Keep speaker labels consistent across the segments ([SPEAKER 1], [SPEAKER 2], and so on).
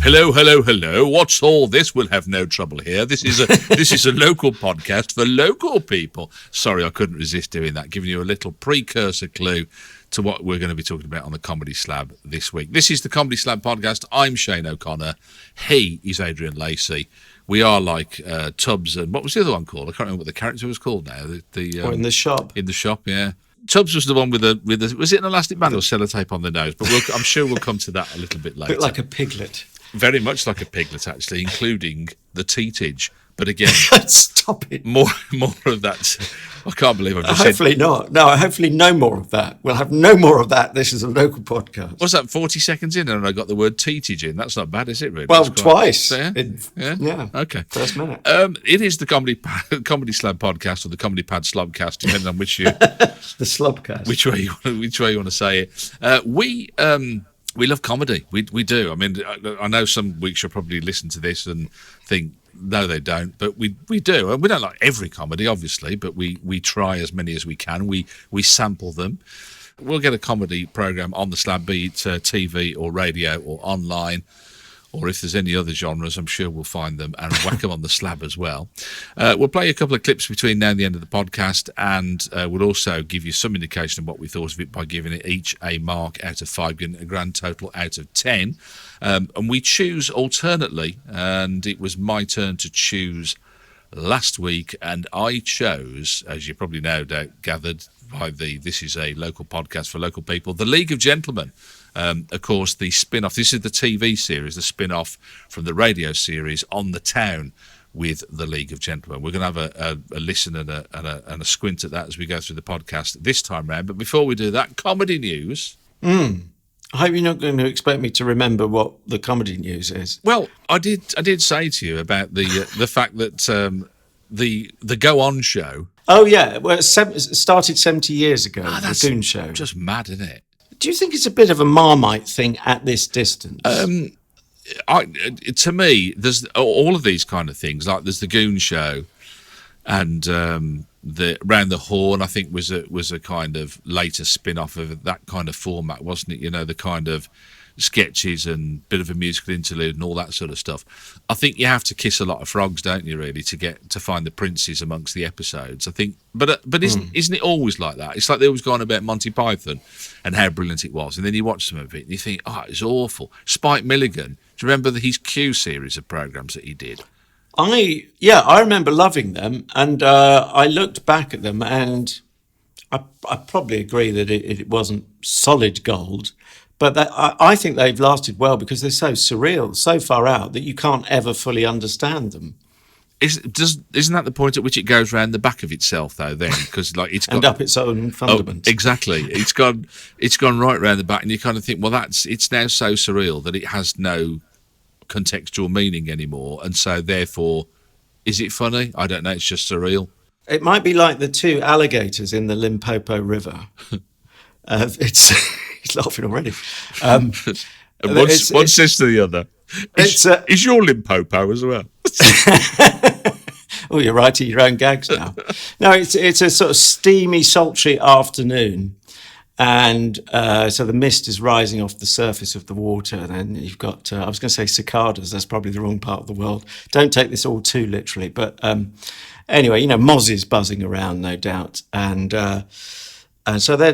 [SPEAKER 1] Hello, hello, hello. What's all this? We'll have no trouble here. This is a local podcast for local people. Sorry, I couldn't resist doing that, giving you a little precursor clue to what we're going to be talking about on the Comedy Slab this week. This is the Comedy Slab podcast. I'm Shane O'Connor. He is Adrian Lacey. We are like Tubbs and... What was the other one called? I can't remember what the character was called now.
[SPEAKER 2] In the shop.
[SPEAKER 1] In the shop, yeah. Tubbs was the one with the was it an elastic band or sellotape on the nose? But I'm sure we'll come to that a little bit later.
[SPEAKER 2] A bit like a piglet.
[SPEAKER 1] Very much like a piglet, actually, including the teatage. But again,
[SPEAKER 2] stop it.
[SPEAKER 1] More of that. I can't believe I've just
[SPEAKER 2] hopefully
[SPEAKER 1] said...
[SPEAKER 2] not. No, hopefully no more of that. We'll have no more of that. This is a local podcast.
[SPEAKER 1] What's that, 40 seconds in and I got the word teatage in? That's not bad, is it, really?
[SPEAKER 2] Well, twice.
[SPEAKER 1] Yeah? Okay.
[SPEAKER 2] First minute.
[SPEAKER 1] It is the Comedy Slab podcast or the Comedy Pad Slobcast, depending on which you...
[SPEAKER 2] The Slobcast.
[SPEAKER 1] Which way you want to say it. We love comedy. We do. I mean, I know some weeks you'll probably listen to this and think, no, they don't. But we do. And we don't like every comedy, obviously, but we try as many as we can. We sample them. We'll get a comedy programme on the Slab, be it TV or radio or online, or if there's any other genres, I'm sure we'll find them and whack them on the Slab as well. We'll play a couple of clips between now and the end of the podcast, and we'll also give you some indication of what we thought of it by giving it each a mark out of 5, getting a grand total out of 10. And we choose alternately, and it was my turn to choose last week, and I chose, as you probably no doubt gathered by this is a local podcast for local people, The League of Gentlemen. Of course, the spin-off, this is the TV series, the spin-off from the radio series On the Town with The League of Gentlemen. We're going to have a listen and a squint at that as we go through the podcast this time round. But before we do that, comedy news.
[SPEAKER 2] I hope you're not going to expect me to remember what the comedy news is.
[SPEAKER 1] Well, I did say to you about the fact that the Go On show.
[SPEAKER 2] Oh, yeah. Well, it started 70 years ago, the Goon Show.
[SPEAKER 1] Just mad, isn't it?
[SPEAKER 2] Do you think it's a bit of a Marmite thing at this distance?
[SPEAKER 1] To me, there's all of these kind of things. Like there's the Goon Show, and the Round the Horn. I think was a kind of later spin-off of that kind of format, wasn't it? You know, the kind of sketches and bit of a musical interlude and all that sort of stuff. I think you have to kiss a lot of frogs, don't you, really, to find the princes amongst the episodes. I think, but isn't it always like that? It's like they always go on about Monty Python and how brilliant it was, and then you watch some of it and you think, oh, it's awful. Spike Milligan, do you remember his Q series of programs that he did?
[SPEAKER 2] I remember loving them, and I looked back at them, and I probably agree that it wasn't solid gold. But I think they've lasted well because they're so surreal, so far out that you can't ever fully understand them.
[SPEAKER 1] Isn't that the point at which it goes round the back of itself, though? Then because like it's got,
[SPEAKER 2] and up its own fundament.
[SPEAKER 1] Oh, exactly. It's gone right round the back, and you kind of think, well, it's now so surreal that it has no contextual meaning anymore, and so therefore, is it funny? I don't know. It's just surreal. It
[SPEAKER 2] might be like the two alligators in the Limpopo River. He's laughing already.
[SPEAKER 1] And one says to the other, is your Limpopo as well?
[SPEAKER 2] Oh, you're writing your own gags now. No, it's a sort of steamy, sultry afternoon. And so the mist is rising off the surface of the water. And then you've got, I was going to say cicadas. That's probably the wrong part of the world. Don't take this all too literally. But anyway, you know, mozzies buzzing around, no doubt. And so they're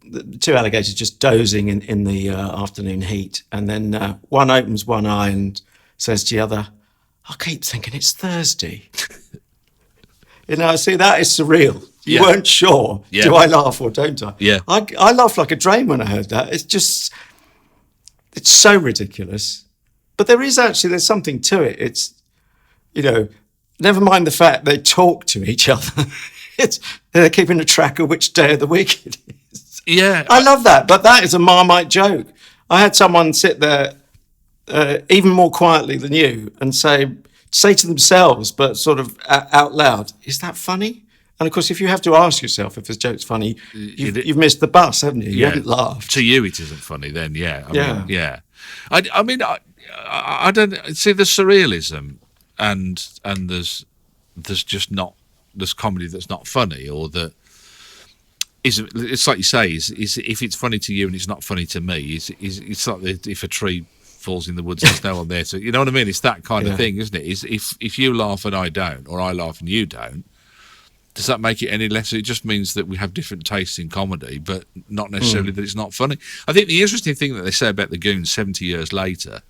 [SPEAKER 2] the two alligators just dozing in the afternoon heat. And then one opens one eye and says to the other, I keep thinking it's Thursday. You know, see, that is surreal. You weren't sure. Yeah. Do I laugh or don't I?
[SPEAKER 1] Yeah.
[SPEAKER 2] I laughed like a drain when I heard that. It's so ridiculous. But there's something to it. It's, you know, never mind the fact they talk to each other. They're keeping a track of which day of the week it is.
[SPEAKER 1] Yeah.
[SPEAKER 2] I love that, but that is a Marmite joke. I had someone sit there even more quietly than you and say to themselves, but sort of out loud, is that funny? And of course, if you have to ask yourself if this joke's funny, you've missed the bus, haven't you? You haven't laughed.
[SPEAKER 1] To you, it isn't funny then, yeah. I mean, I don't see the surrealism, and there's just not, there's comedy that's not funny, or that isn't. It's like you say, is if it's funny to you and it's not funny to me, it's like if a tree falls in the woods, there's no one there. So you know what I mean? It's that kind of thing, isn't it? Is if you laugh and I don't, or I laugh and you don't, does that make it any less? It just means that we have different tastes in comedy, but not necessarily that it's not funny. I think the interesting thing that they say about the Goons 70 years later,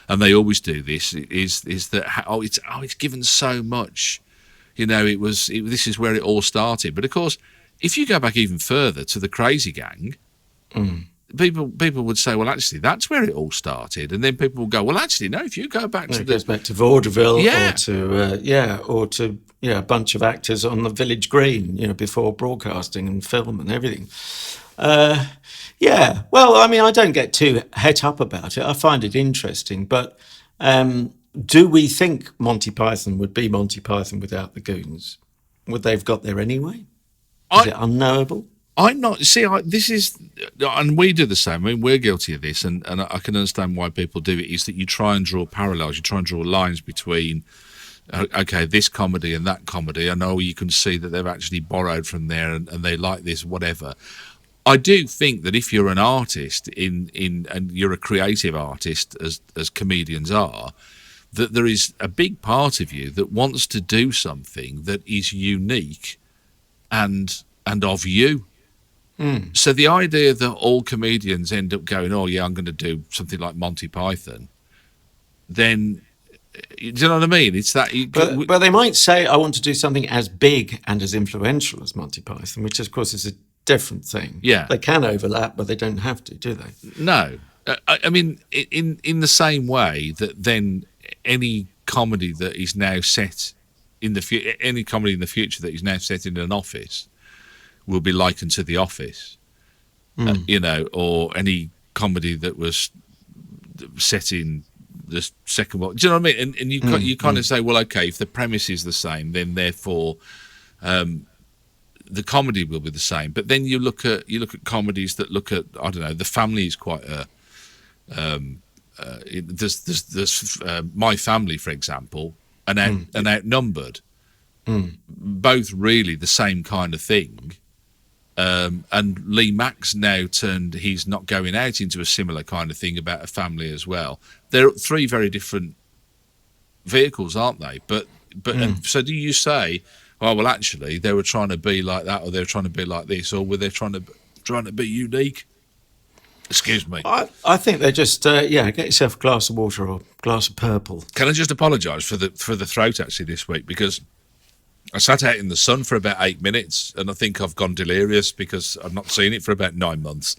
[SPEAKER 1] and they always do this, is that it's given so much. You know, this is where it all started. But of course, if you go back even further to the Crazy Gang, people would say, well, actually, that's where it all started. And then people will go, well, actually, no, if you go back to
[SPEAKER 2] it goes back to vaudeville
[SPEAKER 1] Yeah.
[SPEAKER 2] or to a bunch of actors on the village green, before broadcasting and film and everything. Well, I mean, I don't get too het up about it. I find it interesting. But do we think Monty Python would be Monty Python without the Goons? Would they have got there anyway? Is it unknowable?
[SPEAKER 1] I'm not. See, this is, and we do the same. I mean, we're guilty of this, and I can understand why people do it. Is that you try and draw parallels, you try and draw lines between, okay, this comedy and that comedy. I know you can see that they've actually borrowed from there, and they like this, whatever. I do think that if you're an artist and you're a creative artist, as comedians are, that there is a big part of you that wants to do something that is unique and of you. So the idea that all comedians end up going, oh yeah, I'm going to do something like Monty Python, then, do you know what I mean? It's that.
[SPEAKER 2] But they might say, I want to do something as big and as influential as Monty Python, which of course is a different thing.
[SPEAKER 1] Yeah,
[SPEAKER 2] they can overlap, but they don't have to, do they?
[SPEAKER 1] No, I mean, in the same way that then any comedy that is now set in any comedy in the future that is now set in an office will be likened to The Office, or any comedy that was set in the Second World. Do you know what I mean? And you kind of say, well, okay, if the premise is the same, then therefore the comedy will be the same. But then you look at comedies that look at, I don't know, The Family is quite a. There's My Family, for example, and Outnumbered, both really the same kind of thing. And Lee Mack's now he's not going out into a similar kind of thing about a family as well. They're three very different vehicles, aren't they? But so do you say, oh, well, actually, they were trying to be like that, or they were trying to be like this, or were they trying to be unique? Excuse me.
[SPEAKER 2] I think they're just get yourself a glass of water or a glass of purple.
[SPEAKER 1] Can I just apologise for the throat actually this week, because I sat out in the sun for about 8 minutes, and I think I've gone delirious because I've not seen it for about 9 months.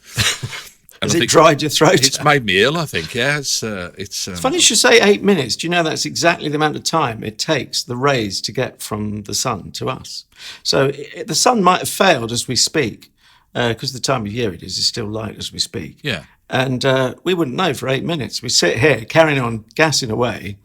[SPEAKER 1] And
[SPEAKER 2] Has it dried your throat?
[SPEAKER 1] It's made me ill, I think. Yeah, it's
[SPEAKER 2] funny you should say 8 minutes. Do you know that's exactly the amount of time it takes the rays to get from the sun to us? So the sun might have failed as we speak, because the time of year it is still light as we speak.
[SPEAKER 1] Yeah.
[SPEAKER 2] And we wouldn't know for 8 minutes. We sit here carrying on, gassing away,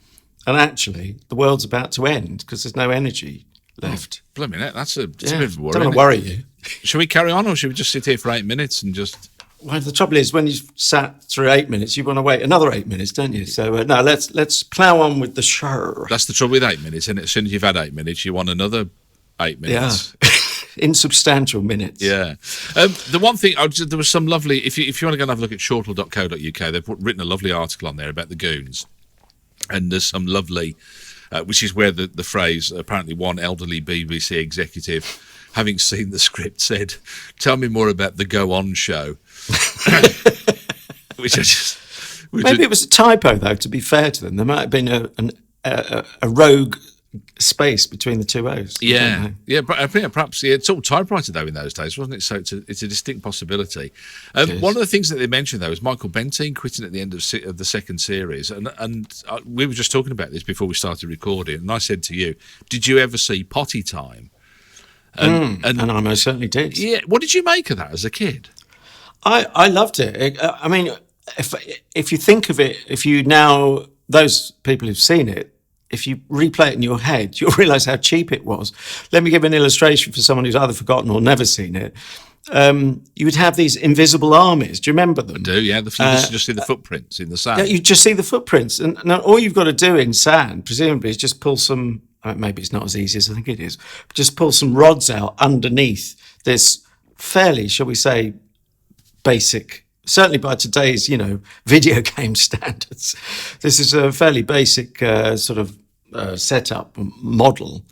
[SPEAKER 2] and actually the world's about to end because there's no energy left.
[SPEAKER 1] Blimey, that's a bit of a worry.
[SPEAKER 2] Don't want to worry you.
[SPEAKER 1] Should we carry on, or should we just sit here for 8 minutes and just...
[SPEAKER 2] Well, the trouble is, when you've sat through 8 minutes, you want to wait another 8 minutes, don't you? So, no, let's plough on with the show.
[SPEAKER 1] That's the trouble with 8 minutes, and as soon as you've had 8 minutes, you want another 8 minutes.
[SPEAKER 2] Yeah. Insubstantial minutes.
[SPEAKER 1] Yeah. The one thing, there was some lovely... If you want to go and have a look at shortle.co.uk, they've written a lovely article on there about the Goons. And there's some lovely... which is where the phrase, apparently one elderly BBC executive, having seen the script, said, "Tell me more about the Go On show."
[SPEAKER 2] Maybe it was a typo, though, to be fair to them. There might have been a rogue space between the two O's.
[SPEAKER 1] Yeah, perhaps. Yeah, it's all typewriter, though, in those days, wasn't it? So it's a distinct possibility. One of the things that they mentioned, though, is Michael Benteen quitting at the end of the second series. And we were just talking about this before we started recording, and I said to you, did you ever see Potty Time?
[SPEAKER 2] And I most certainly did.
[SPEAKER 1] Yeah. What did you make of that as a kid?
[SPEAKER 2] I loved it. I mean, if you think of it, those people who've seen it, if you replay it in your head, you'll realise how cheap it was. Let me give an illustration for someone who's either forgotten or never seen it. You would have these invisible armies. Do you remember them?
[SPEAKER 1] I do, yeah. You just see the footprints in the sand.
[SPEAKER 2] Yeah, you just see the footprints. And now all you've got to do in sand, presumably, is just pull some, maybe it's not as easy as I think it is, but just pull some rods out underneath this fairly, shall we say, basic certainly by today's, video game standards. This is a fairly basic setup model.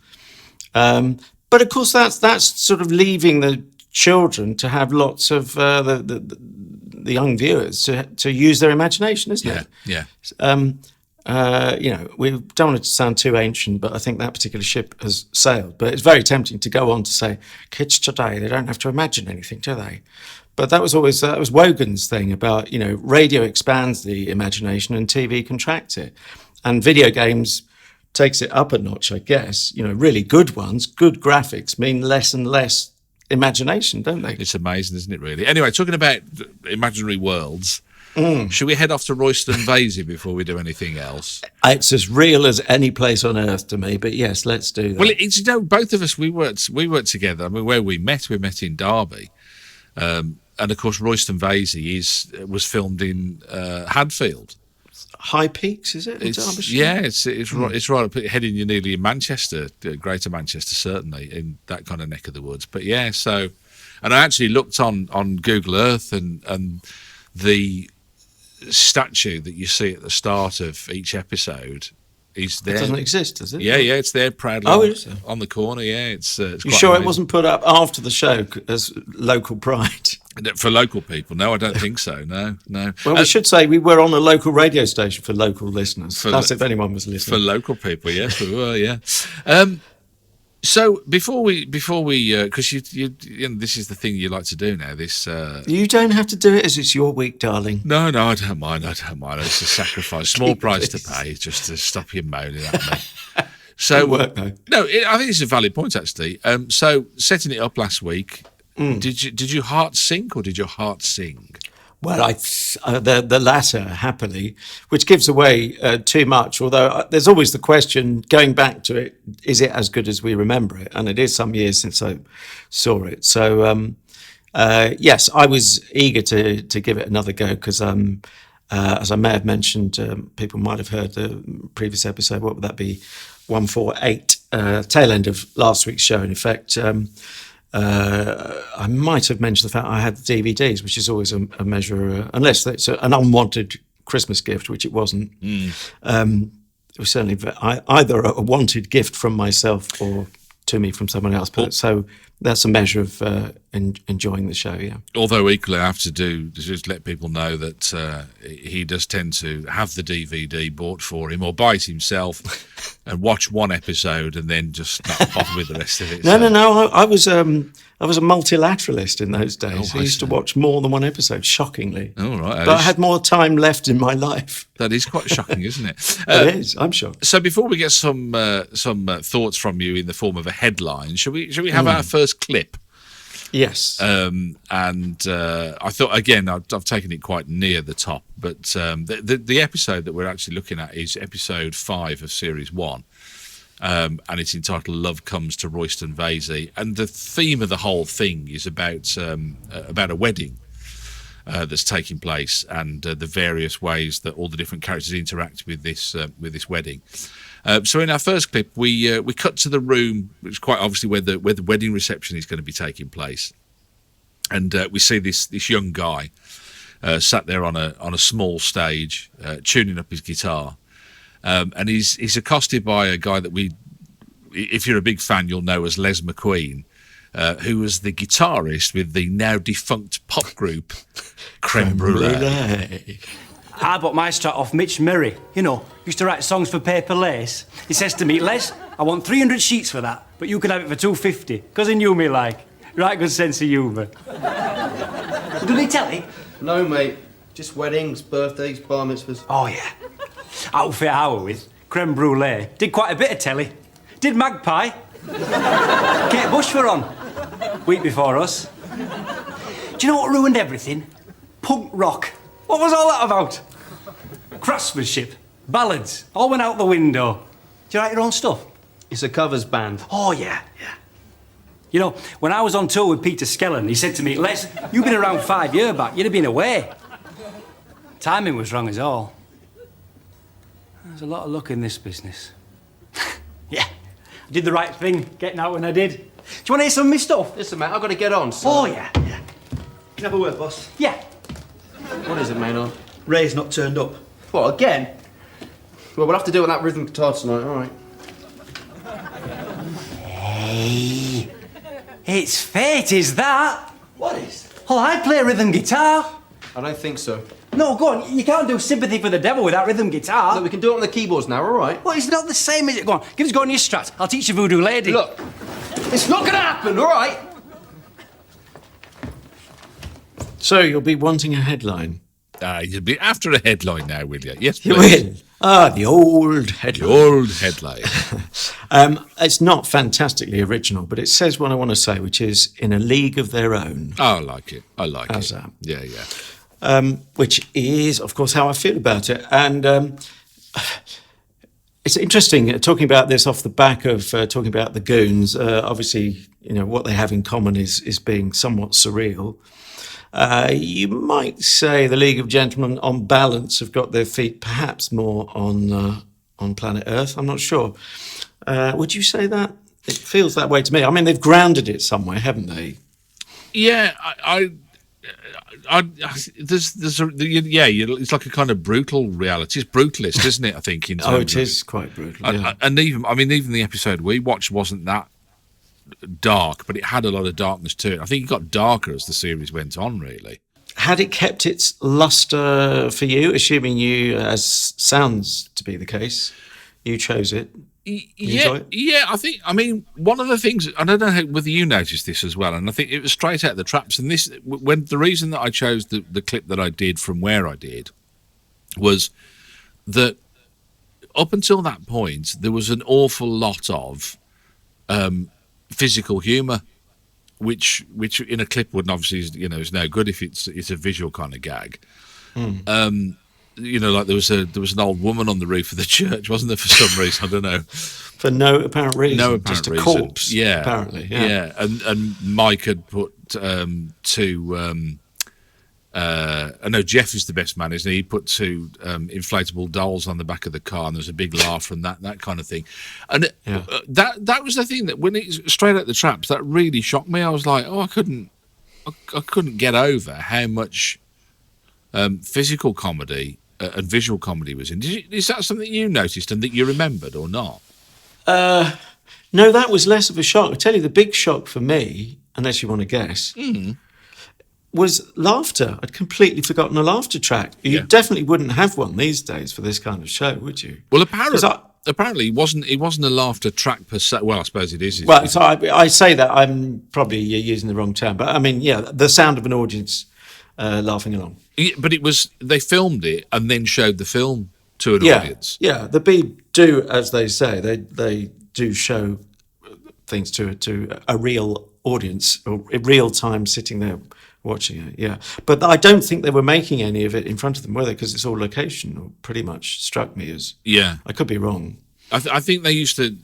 [SPEAKER 2] But of course, that's sort of leaving the children to have lots of the young viewers to use their imagination, isn't it?
[SPEAKER 1] Yeah.
[SPEAKER 2] We don't want it to sound too ancient, but I think that particular ship has sailed. But it's very tempting to go on to say, kids today, they don't have to imagine anything, do they? But that was Wogan's thing about, radio expands the imagination and TV contracts it. And video games takes it up a notch, I guess. Really good ones, good graphics mean less and less imagination, don't they?
[SPEAKER 1] It's amazing, isn't it, really? Anyway, talking about imaginary worlds, should we head off to Royston Vasey before we do anything else?
[SPEAKER 2] It's as real as any place on earth to me, but yes, let's do that.
[SPEAKER 1] Well, it's, both of us, we worked together. I mean, where we met in Derby. And of course, Royston Vasey was filmed in Hadfield.
[SPEAKER 2] High Peaks, is it? Derbyshire?
[SPEAKER 1] Yeah, it's right up heading you nearly in Manchester, Greater Manchester, certainly in that kind of neck of the woods. But yeah, and I actually looked on Google Earth and the statue that you see at the start of each episode is there.
[SPEAKER 2] It doesn't exist, does it?
[SPEAKER 1] Yeah, it's there proudly on the corner. Yeah, it's
[SPEAKER 2] you sure amazing. It wasn't put up after the show as local pride?
[SPEAKER 1] For local people, no, I don't think so. No.
[SPEAKER 2] Well, we should say we were on a local radio station for local listeners. That's if anyone was listening.
[SPEAKER 1] For local people, yes, we were. Yeah. So before we, because you this is the thing you like to do now.
[SPEAKER 2] You don't have to do it as it's your week, darling.
[SPEAKER 1] No, I don't mind. It's a sacrifice, small price to pay, just to stop you moaning at me. So
[SPEAKER 2] work though.
[SPEAKER 1] No, I think it's a valid point actually. So setting it up last week, did you heart sink or did your heart sing?
[SPEAKER 2] Well, the latter, happily, which gives away too much. Although there's always the question, going back to it, is it as good as we remember it? And it is some years since I saw it. So, yes, I was eager to give it another go because, as I may have mentioned, people might have heard the previous episode. What would that be? 148, tail end of last week's show, in effect. I might have mentioned the fact I had the DVDs, which is always a measure, unless it's an unwanted Christmas gift, which it wasn't. It was certainly either a wanted gift from myself or to me from someone else. But so that's a measure of enjoying the show, yeah.
[SPEAKER 1] Although equally, I have to just let people know that he does tend to have the DVD bought for him or buy it himself and watch one episode and then just not bother with the rest of it.
[SPEAKER 2] No. I was a multilateralist in those days. I used to watch more than one episode, shockingly.
[SPEAKER 1] Oh, right.
[SPEAKER 2] But I had more time left in my life.
[SPEAKER 1] That is quite shocking, isn't it?
[SPEAKER 2] It is. I'm shocked.
[SPEAKER 1] So before we get some thoughts from you in the form of a headline, should we have our first clip?
[SPEAKER 2] Yes.
[SPEAKER 1] And I thought, again, I've taken it quite near the top, but the episode that we're actually looking at is episode 5 of series 1. And it's entitled "Love Comes to Royston Vasey," and the theme of the whole thing is about a wedding that's taking place and the various ways that all the different characters interact with this wedding. So in our first clip, we cut to the room, which is quite obviously where the wedding reception is going to be taking place, and we see this young guy sat there on a small stage, tuning up his guitar. And he's accosted by a guy that if you're a big fan, you'll know as Les McQueen, who was the guitarist with the now defunct pop group Creme Brulee.
[SPEAKER 3] I bought my start off Mitch Murray. Used to write songs for Paper Lace. He says to me, "Les, I want 300 sheets for that, but you can have it for 250, because he knew me like. Right good sense of humour." Did he tell you?
[SPEAKER 4] No, mate. Just weddings, birthdays, bar mitzvahs.
[SPEAKER 3] Oh, yeah. Outfit I were with, Creme Brulee, did quite a bit of telly. Did Magpie. Kate Bush were on. Week before us. Do you know what ruined everything? Punk rock. What was all that about? Craftsmanship, ballads, all went out the window. Do you write your own stuff?
[SPEAKER 4] It's a covers band.
[SPEAKER 3] Oh, yeah. When I was on tour with Peter Skellen, he said to me, "Les, you've been around 5 years back, you'd have been away." Timing was wrong as all. There's a lot of luck in this business. Yeah, I did the right thing, getting out when I did. Do you want to hear some of my stuff?
[SPEAKER 4] Listen, mate, I've got to get on, so...
[SPEAKER 3] Oh, yeah.
[SPEAKER 4] Can I have a word, boss?
[SPEAKER 3] Yeah.
[SPEAKER 4] What is it, Maynard?
[SPEAKER 3] Ray's not turned up.
[SPEAKER 4] What, again? Well, we'll have to do with that rhythm guitar tonight, all right.
[SPEAKER 3] Hey, it's fate, is that?
[SPEAKER 4] What is?
[SPEAKER 3] Well, I play rhythm guitar.
[SPEAKER 4] I don't think so.
[SPEAKER 3] No, go on, you can't do Sympathy for the Devil without rhythm guitar.
[SPEAKER 4] Look, we can do it on the keyboards now, all right?
[SPEAKER 3] Well, it's not the same, is it? Go on, give us a go on your strat. I'll teach you Voodoo Lady.
[SPEAKER 4] Look, it's not gonna happen, all right?
[SPEAKER 2] So you'll be wanting a headline.
[SPEAKER 1] You'll be after a headline now, will you? Yes,
[SPEAKER 2] You
[SPEAKER 1] please.
[SPEAKER 2] will. The old headline.
[SPEAKER 1] The old headline.
[SPEAKER 2] It's not fantastically original, but it says what I want to say, which is in a league of their own.
[SPEAKER 1] Oh, I like it. I like
[SPEAKER 2] How's
[SPEAKER 1] it.
[SPEAKER 2] that?
[SPEAKER 1] Yeah, yeah.
[SPEAKER 2] Which is, of course, how I feel about it. And it's interesting talking about this off the back of talking about the Goons. Obviously, what they have in common is being somewhat surreal. You might say the League of Gentlemen, on balance, have got their feet perhaps more on planet Earth. I'm not sure. Would you say that? It feels that way to me. I mean, they've grounded it somewhere, haven't they?
[SPEAKER 1] Yeah, it's like a kind of brutal reality. It's brutalist, isn't it? I think. In terms
[SPEAKER 2] It is quite brutal. Yeah.
[SPEAKER 1] and even the episode we watched wasn't that dark, but it had a lot of darkness to it. I think it got darker as the series went on. Really,
[SPEAKER 2] Had it kept its luster for you? Assuming you, as sounds to be the case, you chose it. Enjoy it?
[SPEAKER 1] Yeah. I mean, one of the things, I don't know whether you noticed this as well, and I think it was straight out of the traps. And this, when the reason that I chose the clip that I did from where I did was that up until that point there was an awful lot of physical humour, which in a clip wouldn't obviously is no good if it's a visual kind of gag. Like there was an old woman on the roof of the church, wasn't there, for some reason? I don't know.
[SPEAKER 2] For no apparent reason.
[SPEAKER 1] No apparent
[SPEAKER 2] just a
[SPEAKER 1] reason.
[SPEAKER 2] corpse.
[SPEAKER 1] Yeah,
[SPEAKER 2] apparently.
[SPEAKER 1] Yeah. And Mike had put Jeff is the best man, isn't he? He put two inflatable dolls on the back of the car, and there was a big laugh from that kind of thing. And that was the thing that when it's straight out the traps, that really shocked me. I was like, I couldn't get over how much physical comedy and visual comedy was in. Is that something you noticed and that you remembered or not?
[SPEAKER 2] No, that was less of a shock. I tell you, the big shock for me, unless you want to guess, was laughter. I'd completely forgotten a laughter track. You definitely wouldn't have one these days for this kind of show, would you?
[SPEAKER 1] Well, apparently, it wasn't a laughter track per se. Well, I suppose it is.
[SPEAKER 2] Well, so I say that, I'm probably using the wrong term, but I mean, the sound of an audience laughing along.
[SPEAKER 1] Yeah, but they filmed it and then showed the film to an audience.
[SPEAKER 2] Yeah, the Beeb do, as they say, they do show things to a real audience, or real time sitting there watching it. Yeah, but I don't think they were making any of it in front of them, were they? Because it's all location, or pretty much struck me as. Yeah, I could be wrong.
[SPEAKER 1] I think they used to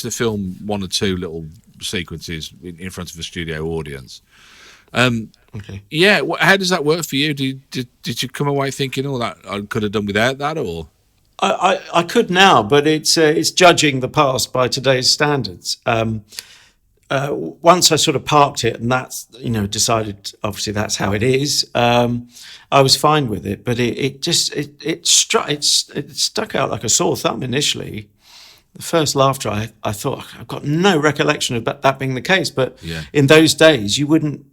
[SPEAKER 1] film one or two little sequences in front of a studio audience.
[SPEAKER 2] Okay.
[SPEAKER 1] Yeah, how does that work for you? Did you come away thinking, that I could have done without that, or?
[SPEAKER 2] I could now, but it's judging the past by today's standards. Once I sort of parked it, and that's decided obviously that's how it is. I was fine with it, but it stuck out like a sore thumb initially. The first laughter, I thought, I've got no recollection of that being the case. But in those days, you wouldn't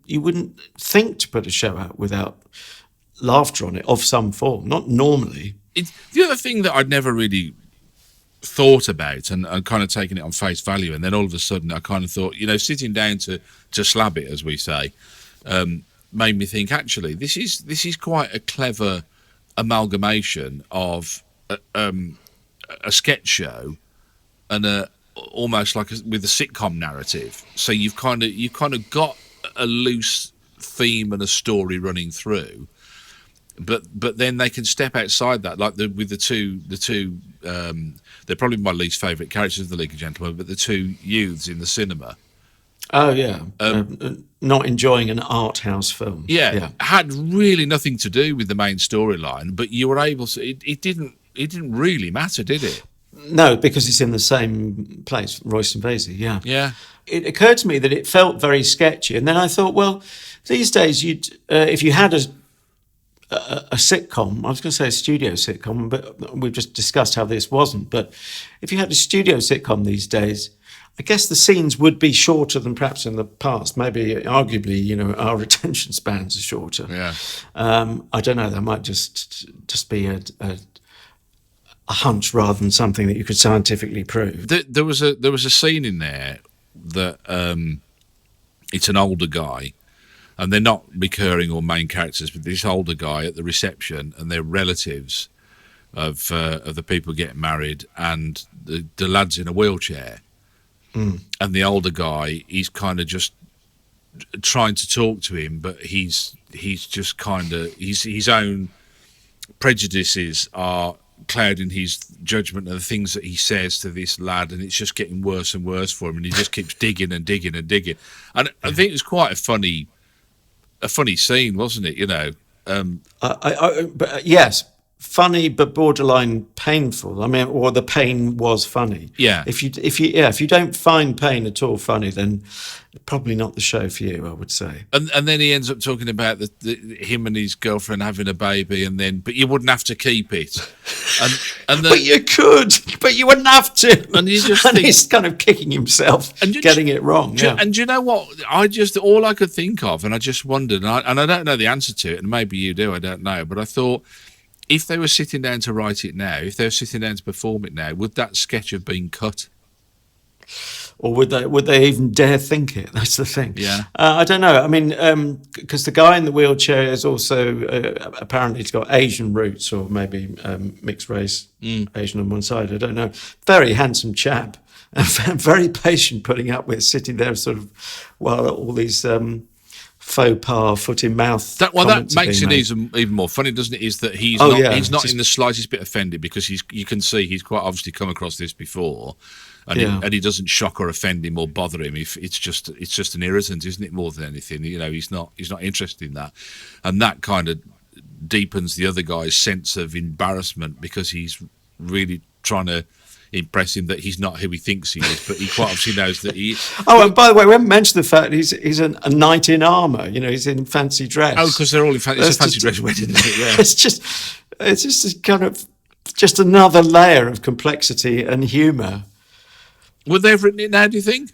[SPEAKER 2] think to put a show out without laughter on it of some form. Not normally.
[SPEAKER 1] The other thing that I'd never really thought about and kind of taken it on face value, and then all of a sudden I kind of thought, sitting down to slab it, as we say, made me think, actually, this is quite a clever amalgamation of a sketch show and almost like with a sitcom narrative. So you've kind of got a loose theme and a story running through, but then they can step outside that, like with the two they're probably my least favourite characters of the League of Gentlemen, but the two youths in the cinema.
[SPEAKER 2] Oh yeah, not enjoying an art house film.
[SPEAKER 1] Yeah, had really nothing to do with the main storyline, but you were able to. It didn't really matter, did it?
[SPEAKER 2] No, because it's in the same place, Royston Vasey. Yeah,
[SPEAKER 1] yeah.
[SPEAKER 2] It occurred to me that it felt very sketchy, and then I thought, well, these days if you had a sitcom, I was going to say a studio sitcom, but we've just discussed how this wasn't. But if you had a studio sitcom these days, I guess the scenes would be shorter than perhaps in the past. Maybe, arguably, our attention spans are shorter.
[SPEAKER 1] Yeah.
[SPEAKER 2] I don't know. That might just be a hunch rather than something that you could scientifically prove.
[SPEAKER 1] There was a scene in there that it's an older guy, and they're not recurring or main characters, but this older guy at the reception, and they're relatives of the people getting married, and the lad's in a wheelchair. And the older guy, he's kind of just trying to talk to him, but he's just kind of his own prejudices are clouding his judgment of the things that he says to this lad, and it's just getting worse and worse for him, and he just keeps digging and digging and digging. And I think it was quite a funny scene, wasn't it?
[SPEAKER 2] But yes. Funny but borderline painful. I mean, or the pain was funny.
[SPEAKER 1] Yeah.
[SPEAKER 2] If you don't find pain at all funny, then probably not the show for you, I would say.
[SPEAKER 1] And then he ends up talking about him and his girlfriend having a baby, but you wouldn't have to keep it. And
[SPEAKER 2] but you could, but you wouldn't have to.
[SPEAKER 1] And you just
[SPEAKER 2] and
[SPEAKER 1] think,
[SPEAKER 2] he's kind of kicking himself, and getting it wrong.
[SPEAKER 1] And do you know what? All I could think of, and I just wondered, and I don't know the answer to it, and maybe you do, I don't know, but I thought, if they were sitting down to write it now, if they were sitting down to perform it now, would that sketch have been cut?
[SPEAKER 2] Or would they even dare think it? That's the thing.
[SPEAKER 1] Yeah.
[SPEAKER 2] I don't know. I mean, because the guy in the wheelchair is also apparently he's got Asian roots, or maybe mixed race, Asian on one side. I don't know. Very handsome chap, and very patient, putting up with sitting there sort of while all these faux pas, foot in mouth.
[SPEAKER 1] That makes it even more funny, doesn't it? Is that he's not in the slightest bit offended, because you can see he's quite obviously come across this before, and he doesn't shock or offend him or bother him. If it's just an irritant, isn't it? More than anything, he's not interested in that, and that kind of deepens the other guy's sense of embarrassment, because he's really trying to impress him that he's not who he thinks he is, but he quite obviously knows that he is.
[SPEAKER 2] Oh, and by the way, we haven't mentioned the fact he's a knight in armour. He's in fancy dress.
[SPEAKER 1] Oh, because they're all in fancy. It's a fancy dress wedding, isn't it? Yeah.
[SPEAKER 2] It's just kind of just another layer of complexity and humour.
[SPEAKER 1] Would they have written it now, do you think?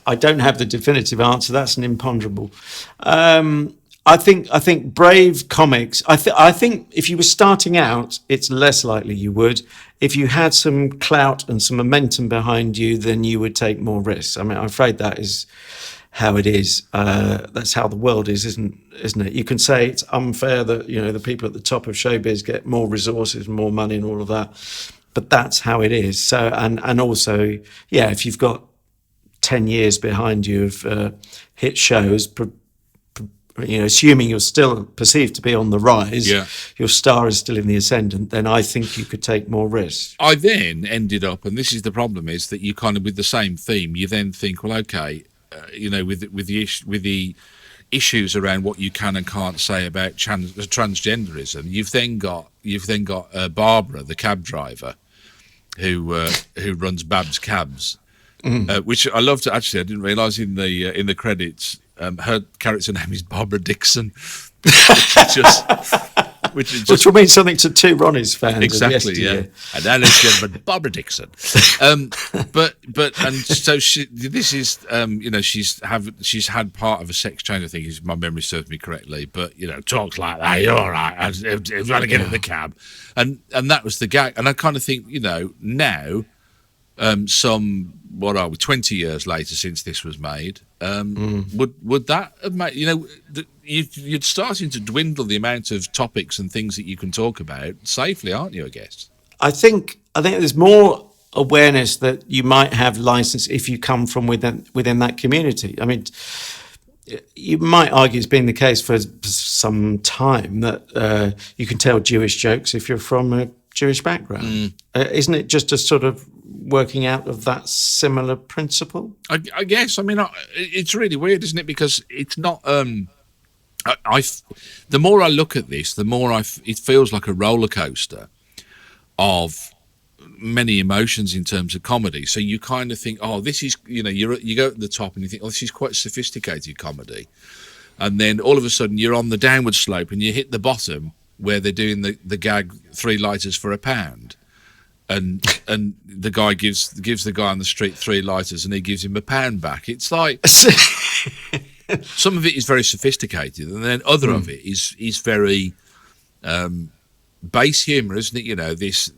[SPEAKER 2] I don't have the definitive answer. That's an imponderable. I think brave comics. I think if you were starting out, it's less likely you would. If you had some clout and some momentum behind you, then you would take more risks. I mean, I'm afraid that is how it is. That's how the world is, isn't it? You can say it's unfair that the people at the top of showbiz get more resources and more money and all of that, but that's how it is. So and also, yeah, if you've got 10 years behind you of hit shows, assuming you're still perceived to be on the rise, your star is still in the ascendant, then I think you could take more risks.
[SPEAKER 1] I then ended up, and this is the problem, is that you kind of, with the same theme, you then think, well, okay, with the issues around what you can and can't say about transgenderism, you've then got Barbara, the cab driver, who runs Bab's Cabs, which I loved. Actually, I didn't realise in the credits. Her character name is Barbara Dixon, which
[SPEAKER 2] will mean something to two Ronnie's fans.
[SPEAKER 1] Exactly, yeah. And Alice Gentleman, Barbara Dixon. But so this is she's had part of a sex change. I think, if my memory serves me correctly. But talks like that. You're all right. I've got to get in the cab, and that was the gag. And I kind of think now. 20 years later since this was made, would that have made, you're starting to dwindle the amount of topics and things that you can talk about safely, aren't you, I guess?
[SPEAKER 2] I think there's more awareness that you might have license if you come from within that community. I mean, you might argue it's been the case for some time that you can tell Jewish jokes if you're from a Jewish background. Isn't it just a sort of working out of that similar principle?
[SPEAKER 1] I guess. I mean, it's really weird, isn't it? Because it's not. The more I look at this, the more it feels like a roller coaster of many emotions in terms of comedy. So you kind of think, oh, this is, you go at the top and you think, oh, this is quite sophisticated comedy. and then all of a sudden you're on the downward slope and you hit the bottom where they're doing the gag 3 lighters for £1, and the guy gives the guy on the street 3 lighters and he gives him £1 back. It's like some of it is very sophisticated, and then other of it is very base humour, isn't it? You know, this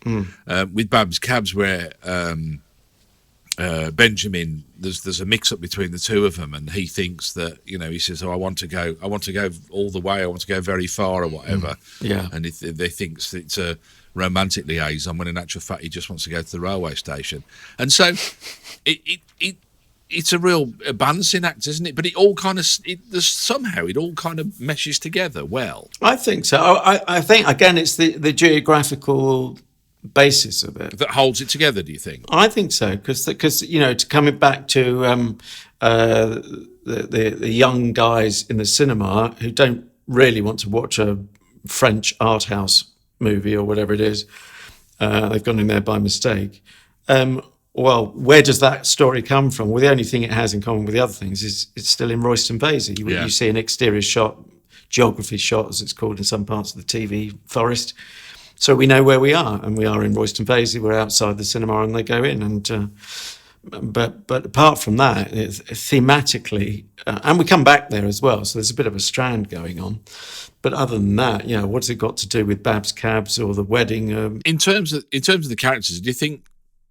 [SPEAKER 1] with Babs Cabs where Benjamin, there's a mix up between the two of them, and he thinks that, you know, he says, "Oh, I want to go all the way. I want to go very far, or whatever." And they thinks it's a romantic liaison, when in actual fact he just wants to go to the railway station. And so it's a real balancing act, isn't it? But it all kind of somehow it all kind of meshes together well.
[SPEAKER 2] I think so. I think again it's the geographical basis of it
[SPEAKER 1] that holds it together. Do you think?
[SPEAKER 2] I think so, because you know, to coming back to the young guys in the cinema who don't really want to watch a French art house movie or whatever it is, they've gone in there by mistake. Well, where does that story come from? Well, the only thing it has in common with the other things is it's still in Royston Vasey. You see an exterior shot, geography shot, as it's called in some parts of the TV forest. So we know where we are, and we are in Royston Vasey. We're outside the cinema, and they go in. And but apart from that, thematically, and we come back there as well. So there's a bit of a strand going on. But other than that, you know, what's it got to do with Babs Cabs or the wedding?
[SPEAKER 1] In terms of the characters, do you think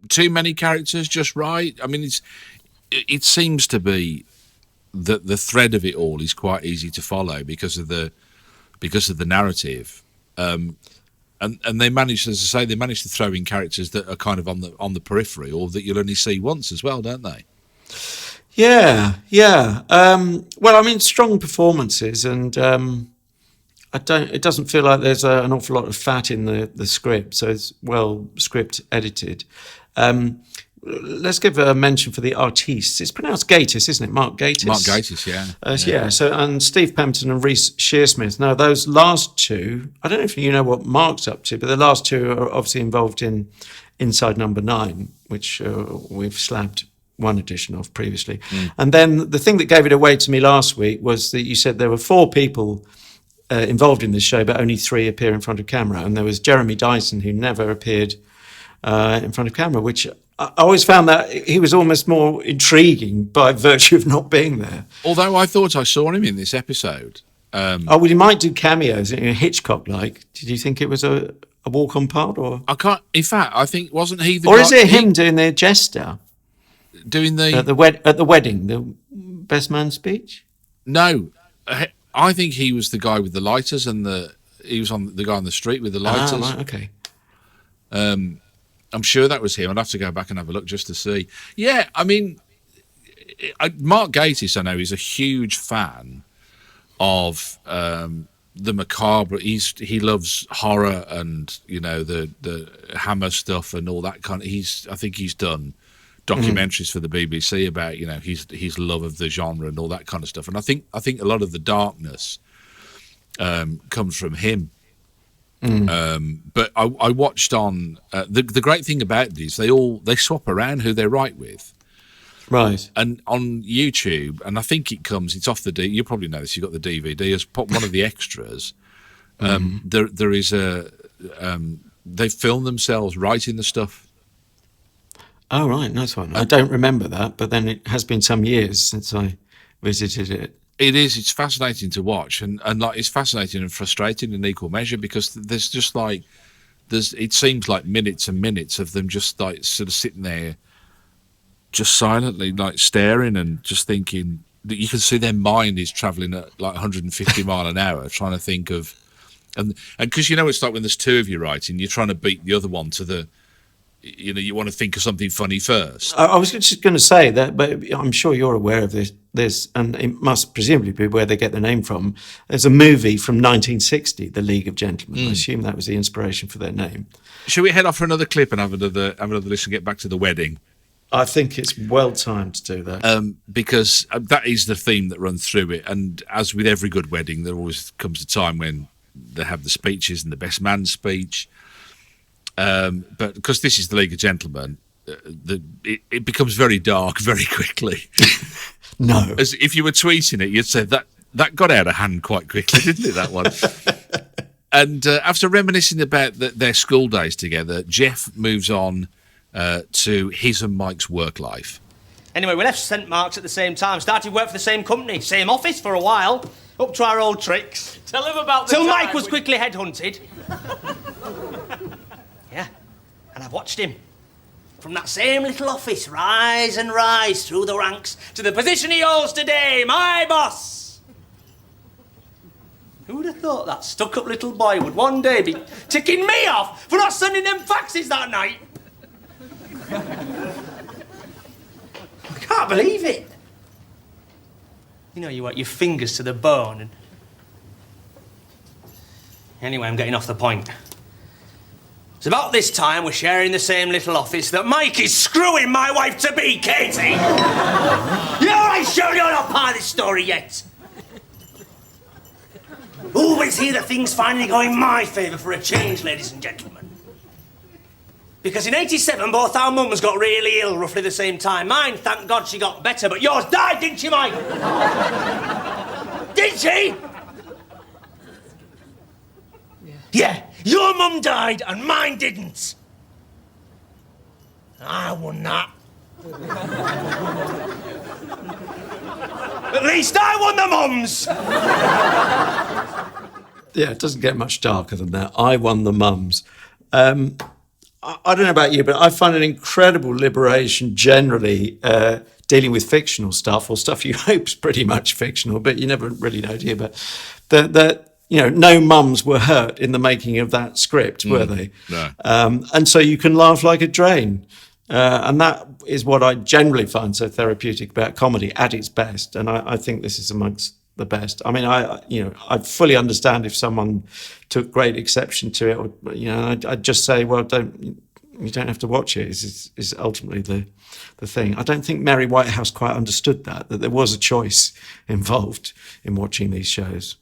[SPEAKER 1] too many characters just right? I mean, it seems to be that the thread of it all is quite easy to follow because of the narrative. And they managed, as I say, to throw in characters that are kind of on the periphery, or that you'll only see once as well, don't they?
[SPEAKER 2] Yeah. Well, I mean, strong performances, and it doesn't feel like there's an awful lot of fat in the script, so it's well script edited. Let's give a mention for the artistes. It's pronounced Gatiss, isn't it? Mark Gatiss.
[SPEAKER 1] Mark Gatiss, yeah.
[SPEAKER 2] Yeah. So, and Steve Pemberton and Reece Shearsmith. Now, those last two, I don't know if you know what Mark's up to, but the last two are obviously involved in Inside Number 9, which we've slabbed one edition of previously. And then the thing that gave it away to me last week was that you said there were 4 people involved in this show, but only 3 appear in front of camera. And there was Jeremy Dyson, who never appeared in front of camera, which I always found that he was almost more intriguing by virtue of not being there.
[SPEAKER 1] Although I thought I saw him in this episode.
[SPEAKER 2] Well, he might do cameos, Hitchcock-like. Did you think it was a walk-on part, or?
[SPEAKER 1] I can't. In fact, I think wasn't he the?
[SPEAKER 2] Or is it him doing the jester?
[SPEAKER 1] Doing the
[SPEAKER 2] at the wedding, the best man speech?
[SPEAKER 1] No, I think he was the guy with the lighters, and he was on the guy on the street with the lighters.
[SPEAKER 2] Right, okay.
[SPEAKER 1] I'm sure that was him. I'd have to go back and have a look just to see. Yeah, I mean, Mark Gatiss, I know, is a huge fan of the macabre. He loves horror and, you know, the Hammer stuff and all that kind of. I think he's done documentaries for the BBC about, you know, his love of the genre and all that kind of stuff. And I think a lot of the darkness comes from him. But I watched on the great thing about it is they swap around who they write with,
[SPEAKER 2] right? And
[SPEAKER 1] on YouTube, and I think it's off the you probably know this. You got the DVD as one of the extras. There is they film themselves writing the stuff.
[SPEAKER 2] Oh right, nice one. I don't remember that, but then it has been some years since I visited it.
[SPEAKER 1] It is. It's fascinating to watch, and like it's fascinating and frustrating in equal measure, because there's just like it seems like minutes and minutes of them just like sort of sitting there, just silently like staring and just thinking. That you can see their mind is travelling at like 150 mile an hour, trying to think of, and because you know it's like when there's 2 of you writing, you're trying to beat the other one to the. You know, you want to think of something funny first.
[SPEAKER 2] I was just going to say that, but I'm sure you're aware of this, and it must presumably be where they get the name from. There's a movie from 1960, The League of Gentlemen. I assume that was the inspiration for their name.
[SPEAKER 1] Shall we head off for another clip and have another listen, get back to the wedding?
[SPEAKER 2] I think it's well timed to do that.
[SPEAKER 1] Because that is the theme that runs through it. And as with every good wedding, there always comes a time when they have the speeches and the best man's speech. But because this is the League of Gentlemen, it becomes very dark very quickly.
[SPEAKER 2] No.
[SPEAKER 1] As if you were tweeting it, you'd say that got out of hand quite quickly, didn't it, that one? And after reminiscing about their school days together, Jeff moves on to his and Mike's work life.
[SPEAKER 5] Anyway, we left St Mark's at the same time, started work for the same company, same office for a while, up to our old tricks.
[SPEAKER 6] Tell him about the
[SPEAKER 5] Till
[SPEAKER 6] time
[SPEAKER 5] Mike was quickly headhunted. Yeah, and I've watched him. From that same little office, rise and rise through the ranks to the position he holds today, my boss. Who would have thought that stuck-up little boy would one day be ticking me off for not sending them faxes that night? I can't believe it. You know, you work your fingers to the bone and... Anyway, I'm getting off the point. It's about this time we're sharing the same little office that Mike is screwing my wife-to-be, Katie! You're right, sure you're not part of this story yet. Always hear that things finally go in my favour for a change, ladies and gentlemen. Because in '87, both our mums got really ill roughly the same time. Mine, thank God she got better, but yours died, didn't she, Mike? Did she? Yeah, your mum died and mine didn't. I won that. At least I won the mums.
[SPEAKER 2] Yeah, it doesn't get much darker than that. I won the mums. I don't know about you, but I find an incredible liberation generally dealing with fictional stuff, or stuff you hope's pretty much fictional, but you never really know, do you? But that you know, no mums were hurt in the making of that script, were they?
[SPEAKER 1] No.
[SPEAKER 2] And so you can laugh like a drain. And that is what I generally find so therapeutic about comedy at its best. And I think this is amongst the best. I mean, I fully understand if someone took great exception to it, or, you know, I'd just say, well, you don't have to watch it, is ultimately the thing. I don't think Mary Whitehouse quite understood that there was a choice involved in watching these shows.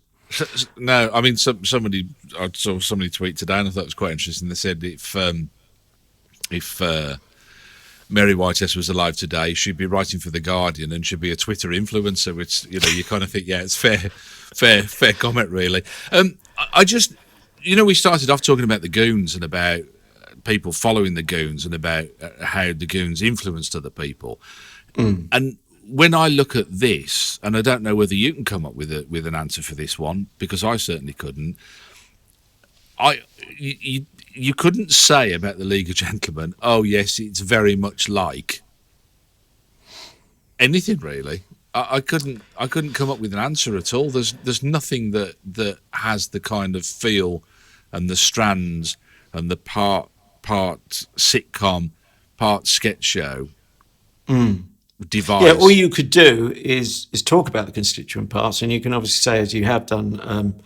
[SPEAKER 1] No, I mean, I saw somebody tweet today, and I thought it was quite interesting. They said if Mary Whitehouse was alive today, she'd be writing for The Guardian and she'd be a Twitter influencer, which, you know, you kind of think, yeah, it's fair comment, really. I just, you know, we started off talking about the Goons and about people following the Goons and about how the Goons influenced other people. And when I look at this, and I don't know whether you can come up with an answer for this one, because I certainly couldn't. You couldn't say about the League of Gentlemen, oh yes, it's very much like anything really. I couldn't come up with an answer at all. There's nothing that has the kind of feel and the strands and the part sitcom, part sketch show. Device. Yeah,
[SPEAKER 2] all you could do is talk about the constituent parts, and you can obviously say, as you have done,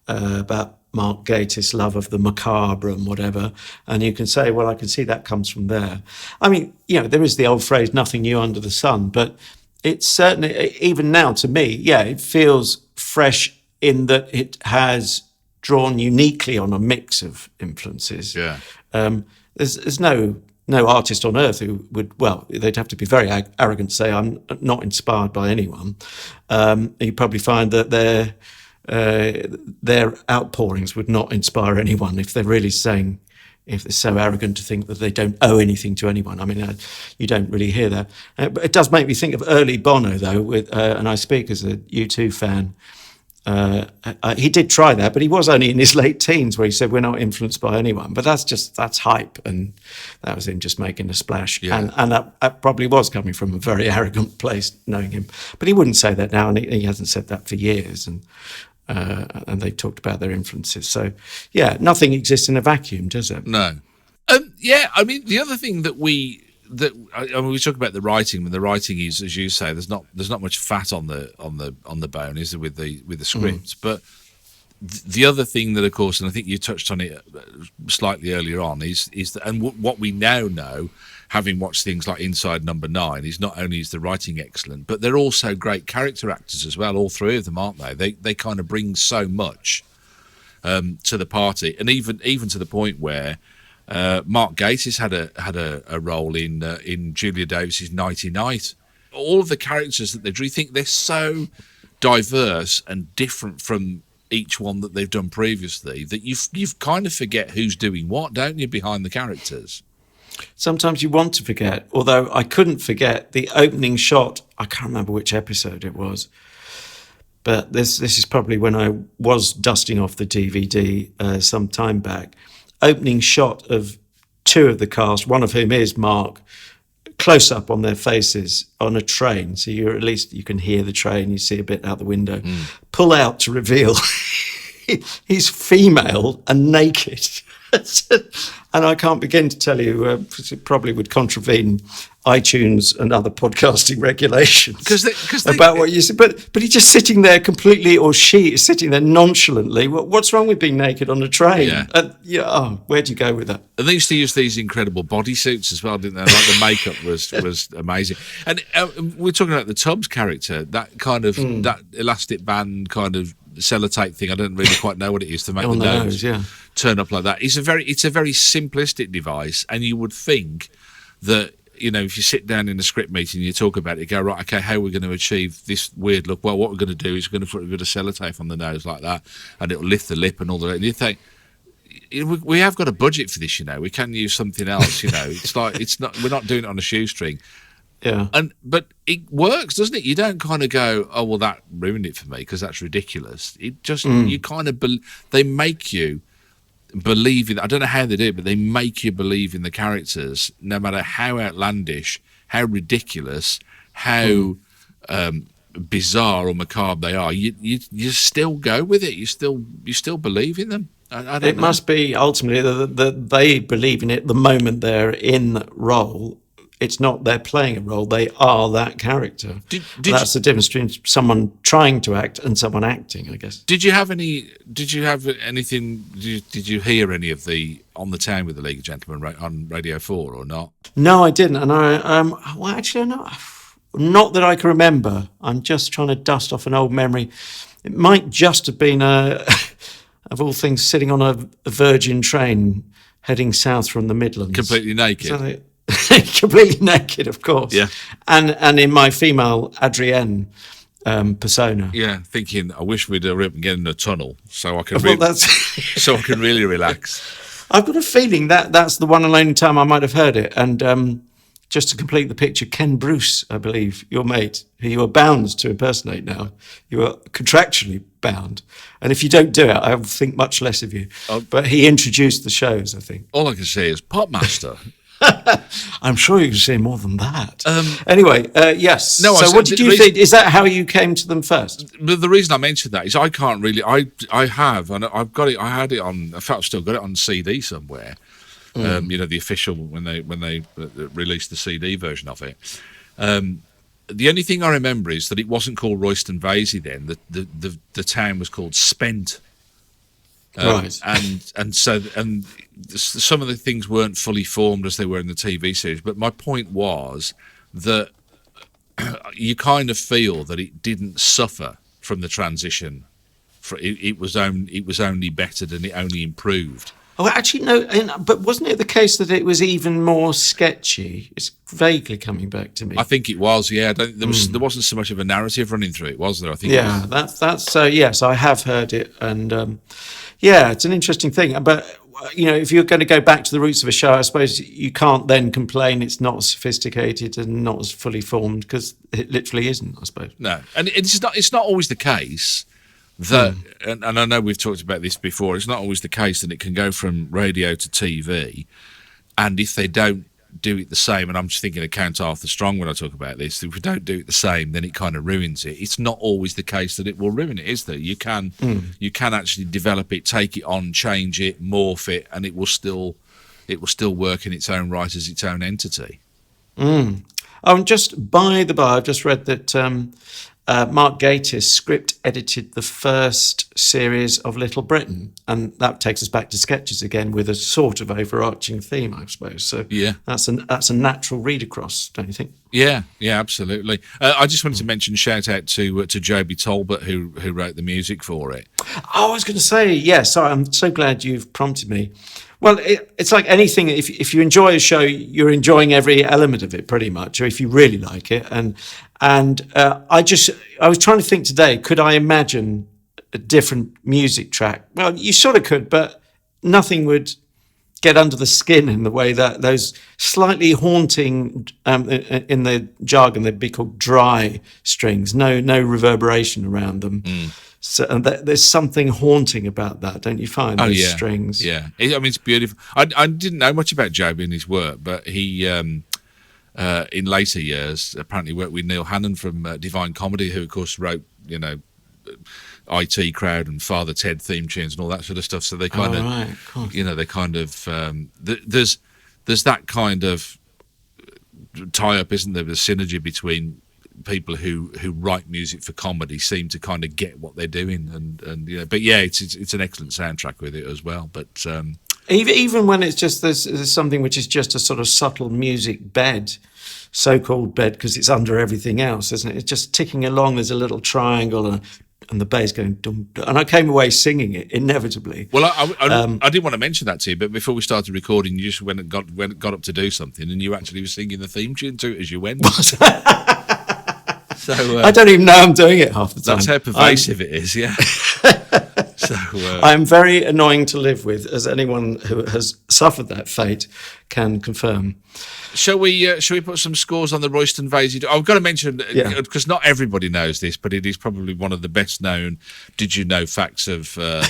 [SPEAKER 2] about Mark Gatiss' love of the macabre and whatever, and you can say, well, I can see that comes from there. I mean, you know, there is the old phrase, nothing new under the sun, but it's certainly, even now to me, yeah, it feels fresh in that it has drawn uniquely on a mix of influences.
[SPEAKER 1] Yeah.
[SPEAKER 2] There's no artist on earth who would, well, they'd have to be very arrogant to say, I'm not inspired by anyone. You probably find that their outpourings would not inspire anyone if they're really saying, if they're so arrogant to think that they don't owe anything to anyone. I mean, you don't really hear that. But it does make me think of early Bono, though, and I speak as a U2 fan. He did try that, but he was only in his late teens where he said, we're not influenced by anyone. But that's hype, and that was him just making a splash.
[SPEAKER 1] Yeah.
[SPEAKER 2] And that probably was coming from a very arrogant place, knowing him. But he wouldn't say that now, and he hasn't said that for years. And they talked about their influences. So, yeah, nothing exists in a vacuum, does it?
[SPEAKER 1] No. Yeah, I mean, the other thing that we talk about the writing. When the writing is, as you say, there's not much fat on the bone, is there, with the script? But the other thing that, of course, and I think you touched on it slightly earlier on, is that, and what we now know, having watched things like Inside Number 9, is not only is the writing excellent, but they're also great character actors as well. All three of them, aren't they? They kind of bring so much to the party, and even to the point where Mark Gatiss had a role in Julia Davis's Nighty Night. All of the characters that they drew, you think they're so diverse and different from each one that they've done previously, that you've kind of forget who's doing what, don't you, behind the characters?
[SPEAKER 2] Sometimes you want to forget, although I couldn't forget the opening shot. I can't remember which episode it was, but this is probably when I was dusting off the DVD some time back. Opening shot of two of the cast, one of whom is Mark, close up on their faces on a train. So at least you can hear the train, you see a bit out the window. Pull out to reveal he's female and naked. And I can't begin to tell you, it probably would contravene iTunes and other podcasting regulations about what you said. But he's just sitting there completely, or she is sitting there nonchalantly. What's wrong with being naked on a train?
[SPEAKER 1] Yeah.
[SPEAKER 2] Where'd you go with that?
[SPEAKER 1] And they used to use these incredible bodysuits as well, didn't they? Like the makeup was amazing. And we're talking about the Tubbs character, that kind of that elastic band kind of sellotape thing. I don't really quite know what it is to make the nose turn up like that. It's a very simplistic device, and you would think that, you know, if you sit down in a script meeting and you talk about it, you go, right, okay, how are we going to achieve this weird look? Well, what we're going to do is we're going to put a bit of sellotape on the nose like that, and it'll lift the lip and all that. And you think, we have got a budget for this, you know. We can use something else, you know. It's like we're not doing it on a shoestring.
[SPEAKER 2] Yeah.
[SPEAKER 1] But it works, doesn't it? You don't kind of go, oh, well, that ruined it for me because that's ridiculous. It just, you kind of, they make you believe in, I don't know how they do it, but they make you believe in the characters, no matter how outlandish, how ridiculous, how bizarre or macabre they are. You still go with it. You still believe in them. I don't know.
[SPEAKER 2] Must be ultimately that they believe in it the moment they're in the role. It's not they're playing a role; they are that character. That's the difference between someone trying to act and someone acting, I guess.
[SPEAKER 1] Did you have anything? Did you hear any of the On the Town with the League of Gentlemen on Radio 4 or not?
[SPEAKER 2] No, I didn't. And not that I can remember. I'm just trying to dust off an old memory. It might just have been of all things, sitting on a Virgin train heading south from the Midlands,
[SPEAKER 1] completely naked.
[SPEAKER 2] Completely naked, of course.
[SPEAKER 1] Yeah.
[SPEAKER 2] And in my female Adrienne persona.
[SPEAKER 1] Yeah, thinking, I wish we'd hurry up and get in a tunnel so I can so I can really relax.
[SPEAKER 2] I've got a feeling that's the one and only time I might have heard it. And just to complete the picture, Ken Bruce, I believe, your mate, who you are bound to impersonate now, you are contractually bound. And if you don't do it, I will think much less of you. But he introduced the shows, I think.
[SPEAKER 1] All I can say is Popmaster.
[SPEAKER 2] I'm sure you can say more than that. Anyway, yes.
[SPEAKER 1] No,
[SPEAKER 2] so what did you think? Is that how you came to them first?
[SPEAKER 1] The reason I mentioned that is I can't really. I have, and I've got it. I had it on. In fact, I've still got it on CD somewhere. You know, the official when they released the CD version of it. The only thing I remember is that it wasn't called Royston Vasey then. The town was called Spent.
[SPEAKER 2] Right.
[SPEAKER 1] And so some of the things weren't fully formed as they were in the TV series. But my point was that you kind of feel that it didn't suffer from the transition. It was only bettered and it only improved.
[SPEAKER 2] Oh, actually, no. But wasn't it the case that it was even more sketchy? It's vaguely coming back to me.
[SPEAKER 1] I think it was. Yeah, there wasn't so much of a narrative running through it, was there? I think.
[SPEAKER 2] Yeah, that's yes, I have heard it, and yeah, it's an interesting thing. But you know, if you're going to go back to the roots of a show, I suppose you can't then complain it's not as sophisticated and not as fully formed, because it literally isn't, I suppose.
[SPEAKER 1] No, and it's not always the case that, and I know we've talked about this before, it's not always the case that it can go from radio to TV, and if they don't do it the same, and I'm just thinking of Count Arthur Strong when I talk about this, if we don't do it the same, then it kind of ruins it. It's not always the case that it will ruin it, is there? You can actually develop it, take it on, change it, morph it, and it will still work in its own right as its own entity.
[SPEAKER 2] Just by the by, I've just read that Mark Gatiss script edited the first series of Little Britain, and that takes us back to sketches again with a sort of overarching theme, I suppose. So
[SPEAKER 1] yeah,
[SPEAKER 2] that's a natural read across, don't you think?
[SPEAKER 1] Yeah, absolutely. I just wanted to mention, shout out to Joby Talbot who wrote the music for it.
[SPEAKER 2] I was going to say, yes. I'm so glad you've prompted me. Well, it's like anything. If you enjoy a show, you're enjoying every element of it, pretty much. Or if you really like it, and I was trying to think today. Could I imagine a different music track? Well, you sort of could, but nothing would get under the skin in the way that those slightly haunting, in the jargon, they'd be called dry strings. No reverberation around them. So, and there's something haunting about that, don't you find? Those strings.
[SPEAKER 1] Yeah. I mean, it's beautiful. I didn't know much about Joby and his work, but he, in later years, apparently worked with Neil Hannon from Divine Comedy, who, of course, wrote, IT Crowd and Father Ted theme tunes and all that sort of stuff. So they kind there's that kind of tie-up, isn't there? The synergy between people who write music for comedy seem to kind of get what they're doing, and but yeah, it's an excellent soundtrack with it as well. But
[SPEAKER 2] even when it's just there's something which is just a sort of subtle music bed, so-called bed, because it's under everything else, isn't it? It's just ticking along. There's a little triangle and the bass going dum, dum, and I came away singing it inevitably.
[SPEAKER 1] Well, I didn't want to mention that to you, but before we started recording, you just went and got up to do something, and you actually were singing the theme tune to it as you went. So
[SPEAKER 2] I don't even know I'm doing it half the time.
[SPEAKER 1] That's how pervasive it is, yeah. So
[SPEAKER 2] I'm very annoying to live with, as anyone who has suffered that fate can confirm.
[SPEAKER 1] Shall we put some scores on the Royston Vasey? I've got to mention, because not everybody knows this, but it is probably one of the best known did you know facts of the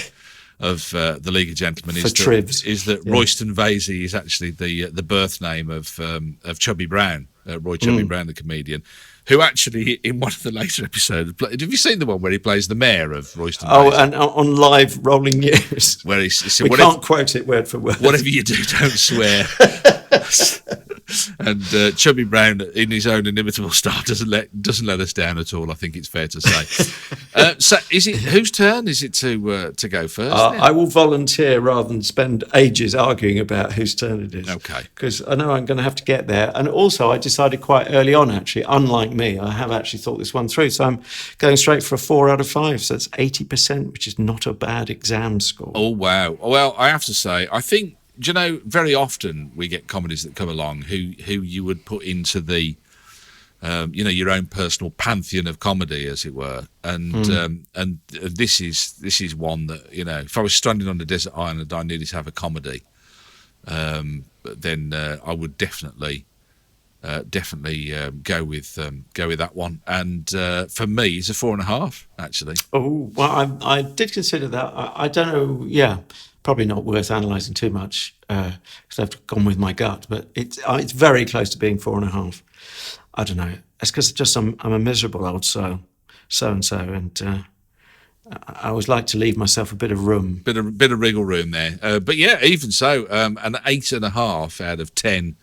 [SPEAKER 1] League of Gentlemen is that Royston Vasey is actually the birth name of Chubby Brown, Roy Chubby Brown, the comedian, who actually in one of the later episodes, have you seen the one where he plays the mayor of Royston Vasey?
[SPEAKER 2] Oh, and on live rolling news,
[SPEAKER 1] where he said,
[SPEAKER 2] we can't quote it word for word.
[SPEAKER 1] Whatever you do, don't swear. And Chubby Brown, in his own inimitable style, doesn't let us down at all. I think it's fair to say. So, is it whose turn is it to go first?
[SPEAKER 2] I will volunteer rather than spend ages arguing about whose turn it is.
[SPEAKER 1] Okay.
[SPEAKER 2] Because I know I'm going to have to get there, and also I decided quite early on. Actually, unlike me, I have actually thought this one through. So I'm going straight for a 4 out of 5. So that's 80%, which is not a bad exam score.
[SPEAKER 1] Oh wow! Well, I have to say, I think. Do you know, very often we get comedies that come along who you would put into the, your own personal pantheon of comedy, as it were. And this is one that, if I was stranded on a desert island, I needed to have a comedy. Then I would definitely go with that one. And for me, it's a 4.5 actually.
[SPEAKER 2] Oh well, I did consider that. I don't know. Yeah. Probably not worth analysing too much because I've gone with my gut, but it's very close to being 4.5. I don't know. It's because I'm a miserable old so and I always like to leave myself a bit of room,
[SPEAKER 1] bit of wriggle room there. But yeah, even so, an 8.5 out of 10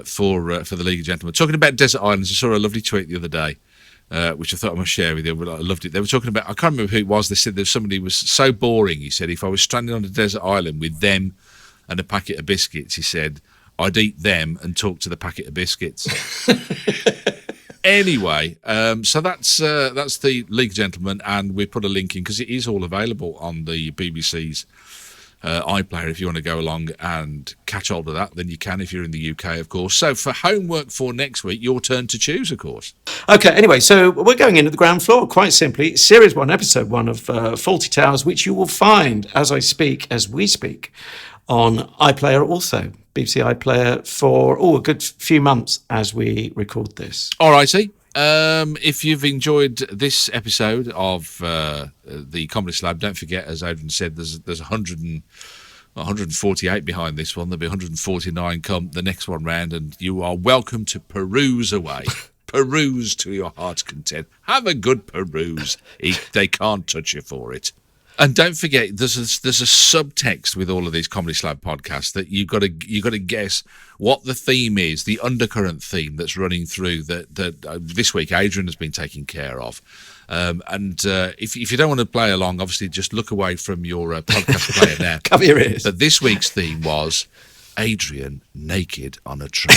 [SPEAKER 1] for the League of Gentlemen. Talking about desert islands, I saw a lovely tweet the other day. Which I thought I must share with you. I loved it. They were talking about, I can't remember who it was. They said that somebody was so boring. He said, if I was stranded on a desert island with them and a packet of biscuits, he said, I'd eat them and talk to the packet of biscuits. Anyway, so that's the League of Gentlemen, and we put a link in because it is all available on the BBC's iPlayer. If you want to go along and catch hold of that, then you can if you're in the UK, of course. So for homework for next week, your turn to choose, of course.
[SPEAKER 2] Okay, anyway, so we're going in at the ground floor, quite simply. Series 1, Episode 1 of Fawlty Towers, which you will find as we speak, on iPlayer also. BBC iPlayer for, a good few months as we record this.
[SPEAKER 1] All righty. If you've enjoyed this episode of the Comedy Slab, don't forget, as Adrian said, there's 148 behind this one. There'll be 149 come the next one round, and you are welcome to peruse away. Peruse to your heart's content. Have a good peruse. They can't touch you for it. And don't forget, there's a subtext with all of these Comedy Slab podcasts that you got to guess what the theme is, the undercurrent theme that's running through that this week Adrian has been taking care of. If you don't want to play along, obviously just look away from your podcast player now.
[SPEAKER 2] Cover your ears.
[SPEAKER 1] But this week's theme was Adrian naked on a train.